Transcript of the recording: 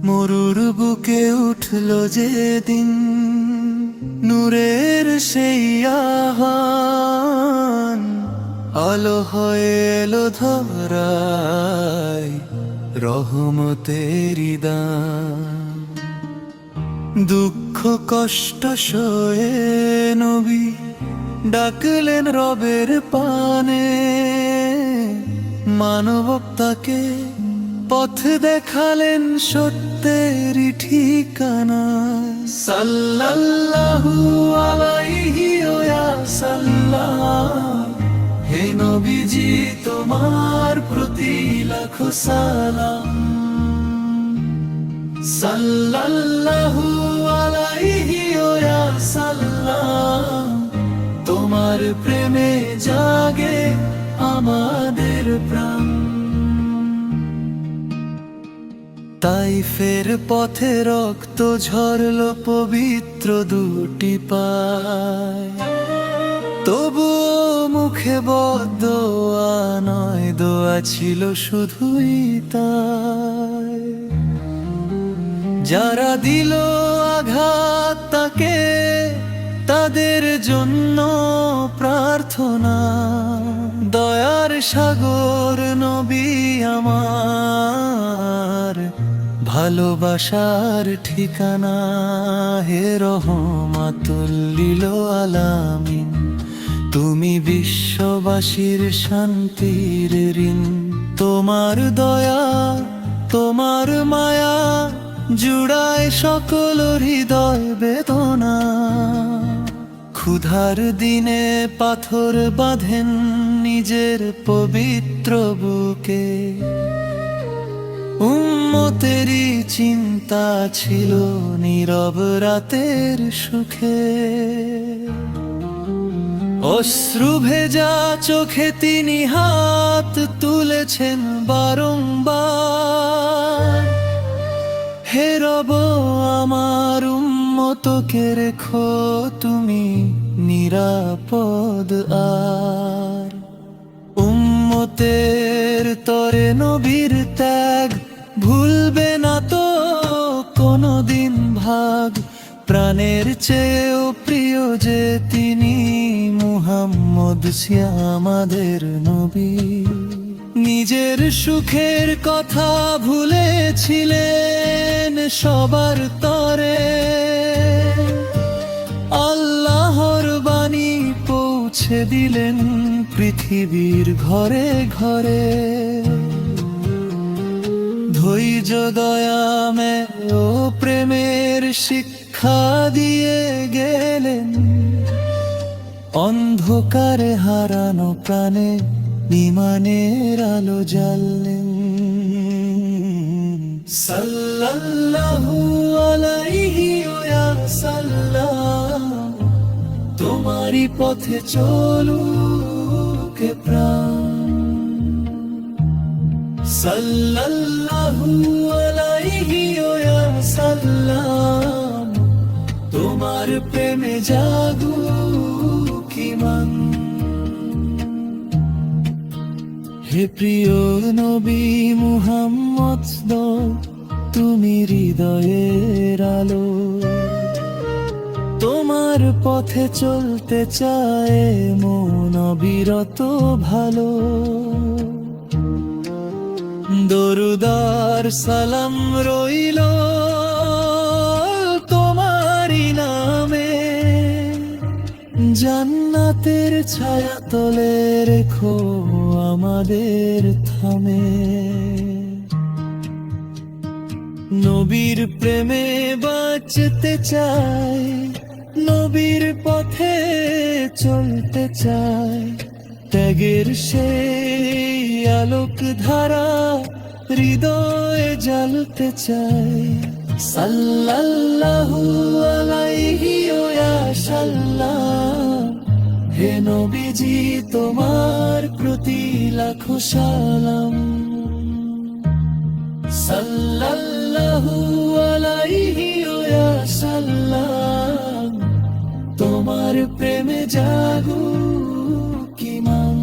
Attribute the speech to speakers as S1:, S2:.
S1: মরুর বুকে উঠল যেদিন নূরের সেই আহ্বান, আলো হয়ে এলো ধরায় রহমতেরি দান। দুঃখ কষ্ট সয়ে নবী ডাকলেন রবের পানে, মানবতাকে পথ দেখালেন সত্যেরই ঠিকানা। সাল্লাল্লাহু আলাইহি ওয়া সাল্লাম, হে নবীজি তোমার প্রতি লাখো সালাম। সাল্লাল্লাহু আলাইহি ওয়া সাল্লাম, তোমার প্রেমে জাগে আমাদের প্রাণ। তাইফের পথে রক্ত ঝরল পবিত্র দুটি পায়, তবুও মুখে বদদোয়া নয়, দোয়া ছিল শুধুই তাই। যারা দিল আঘাত তাকে, তাদের জন্য প্রার্থনা। দয়ার সাগর নবী আমার, ভালোবাসার ঠিকানা। হে রহমাতুল লিল আলামিন, তুমি বিশ্ববাসীর শান্তির ঋণ। তোমার দয়া তোমার মায়া জুড়ায় সকল হৃদয় বেদনা। ক্ষুধার দিনে পাথর বাঁধেন নিজের পবিত্র বুকে, উম্মতেরই চিন্তা ছিল নীরব রাতের সুখে। অশ্রু ভেজা চোখে তিনি হাত তুলেছেন বারংবার, হে রব আমার উম্মতকে রেখো তুমি নিরাপদ আর। উম্মতের তরে নবীর ত্যাগ ভুলবে না তো কোনদিন ভাগ। প্রাণের চেয়েও প্রিয় যে তিনি, মুহাম্মদ আমাদের নবী। নিজের সুখের কথা ভুলেছিলেন সবার তরে, আল্লাহর বাণী পৌঁছে দিলেন পৃথিবীর ঘরে ঘরে। ধৈর্য দয়ামে ও প্রেমের শিক্ষা দিয়ে গেলেন, অন্ধকারে হারানো প্রাণে ঈমানের আলো জ্বাললেন। সাল্লাল্লাহু আলাইহি ওয়া সাল্লাম, তোমারই পথে চলুক প্রাণ। সাল্লাল্লাহু আলাইহি ওয়া সাল্লাম, তোমার প্রেমে জাগুক ঈমান। হে প্রিয় নবী মুহাম্মদ, তুমি হৃদয়ের আলো। তোমার পথে চলতে চায় মন অবিরত ভালো। দরুদার সালাম রইল তোমারই নামে, জান্নাতের ছায়া তলে রেখো আমাদের থামে। নবীর প্রেমে বাঁচতে চাই, নবীর পথে চলতে চাই। ত্যাগের সেই আলোক ধারা হৃদয়ে জ্বালতে চাই। সাল্লাল্লাহু আলাইহি ওয়া সাল্লাম, হে নবীজি তোমার প্রতি লাখো সালাম। সাল্লাল্লাহু আলাইহি ওয়া সাল্লাম, তোমার প্রেমে জাগুক ঈমান।